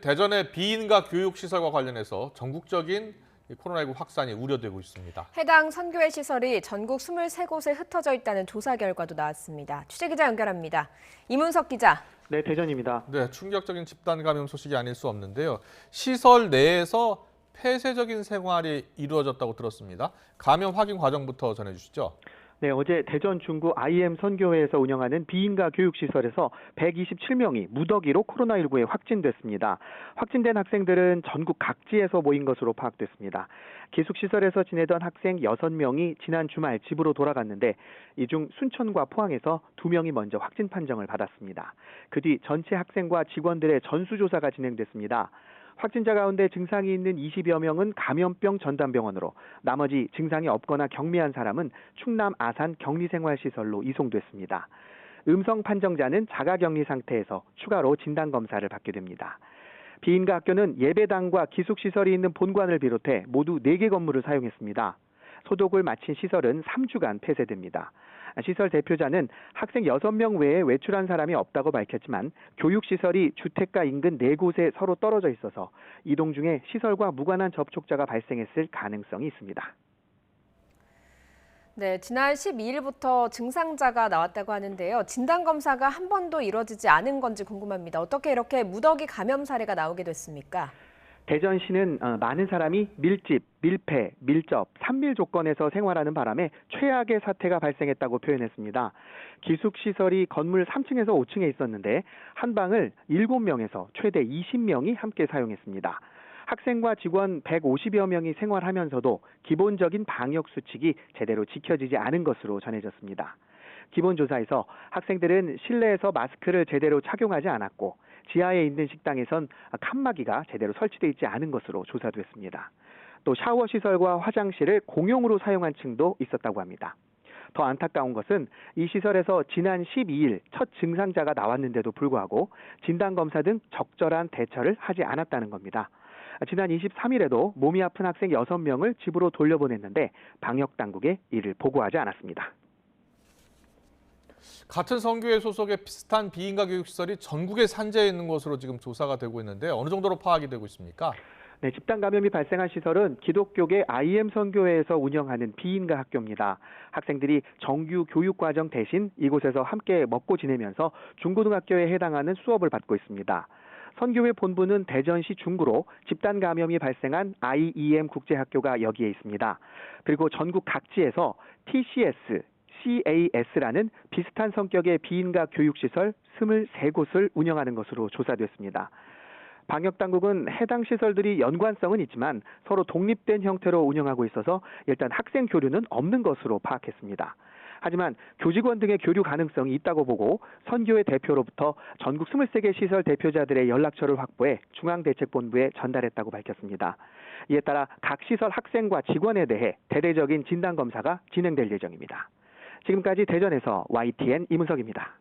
대전의 비인가 교육시설과 관련해서 전국적인 코로나19 확산이 우려되고 있습니다. 해당 선교회 시설이 전국 23곳에 흩어져 있다는 조사 결과도 나왔습니다. 취재기자 연결합니다. 이문석 기자. 네, 대전입니다. 네, 충격적인 집단 감염 소식이 아닐 수 없는데요. 시설 내에서 폐쇄적인 생활이 이루어졌다고 들었습니다. 감염 확인 과정부터 전해주시죠. 네, 어제 대전 중구 IM 선교회에서 운영하는 비인가 교육시설에서 127명이 무더기로 코로나19에 확진됐습니다. 확진된 학생들은 전국 각지에서 모인 것으로 파악됐습니다. 기숙시설에서 지내던 학생 6명이 지난 주말 집으로 돌아갔는데 이 중 순천과 포항에서 2명이 먼저 확진 판정을 받았습니다. 그 뒤 전체 학생과 직원들의 전수조사가 진행됐습니다. 확진자 가운데 증상이 있는 20여 명은 감염병 전담병원으로, 나머지 증상이 없거나 경미한 사람은 충남 아산 격리생활시설로 이송됐습니다. 음성 판정자는 자가격리 상태에서 추가로 진단검사를 받게 됩니다. 비인가 학교는 예배당과 기숙시설이 있는 본관을 비롯해 모두 4개 건물을 사용했습니다. 소독을 마친 시설은 3주간 폐쇄됩니다. 시설 대표자는 학생 6명 외에 외출한 사람이 없다고 밝혔지만 교육시설이 주택가 인근 4곳에 서로 떨어져 있어서 이동 중에 시설과 무관한 접촉자가 발생했을 가능성이 있습니다. 네, 지난 12일부터 증상자가 나왔다고 하는데요. 진단검사가 한 번도 이뤄지지 않은 건지 궁금합니다. 어떻게 이렇게 무더기 감염 사례가 나오게 됐습니까? 대전시는 많은 사람이 밀집, 밀폐, 밀접, 산밀 조건에서 생활하는 바람에 최악의 사태가 발생했다고 표현했습니다. 기숙시설이 건물 3층에서 5층에 있었는데 한 방을 7명에서 최대 20명이 함께 사용했습니다. 학생과 직원 150여 명이 생활하면서도 기본적인 방역 수칙이 제대로 지켜지지 않은 것으로 전해졌습니다. 기본 조사에서 학생들은 실내에서 마스크를 제대로 착용하지 않았고 지하에 있는 식당에선 칸막이가 제대로 설치되어 있지 않은 것으로 조사됐습니다. 또 샤워 시설과 화장실을 공용으로 사용한 층도 있었다고 합니다. 더 안타까운 것은 이 시설에서 지난 12일 첫 증상자가 나왔는데도 불구하고 진단검사 등 적절한 대처를 하지 않았다는 겁니다. 지난 23일에도 몸이 아픈 학생 6명을 집으로 돌려보냈는데 방역당국에 이를 보고하지 않았습니다. 같은 선교회 소속의 비슷한 비인가 교육시설이 전국에 산재해 있는 것으로 지금 조사가 되고 있는데 어느 정도로 파악이 되고 있습니까? 네, 집단 감염이 발생한 시설은 기독교계 IM 선교회에서 운영하는 비인가 학교입니다. 학생들이 정규 교육과정 대신 이곳에서 함께 먹고 지내면서 중고등학교에 해당하는 수업을 받고 있습니다. 선교회 본부는 대전시 중구로 집단 감염이 발생한 IEM 국제학교가 여기에 있습니다. 그리고 전국 각지에서 TCS, CAS라는 비슷한 성격의 비인가 교육시설 23곳을 운영하는 것으로 조사됐습니다. 방역당국은 해당 시설들이 연관성은 있지만 서로 독립된 형태로 운영하고 있어서 일단 학생 교류는 없는 것으로 파악했습니다. 하지만 교직원 등의 교류 가능성이 있다고 보고 선교회 대표로부터 전국 23개 시설 대표자들의 연락처를 확보해 중앙대책본부에 전달했다고 밝혔습니다. 이에 따라 각 시설 학생과 직원에 대해 대대적인 진단검사가 진행될 예정입니다. 지금까지 대전에서 YTN 이문석입니다.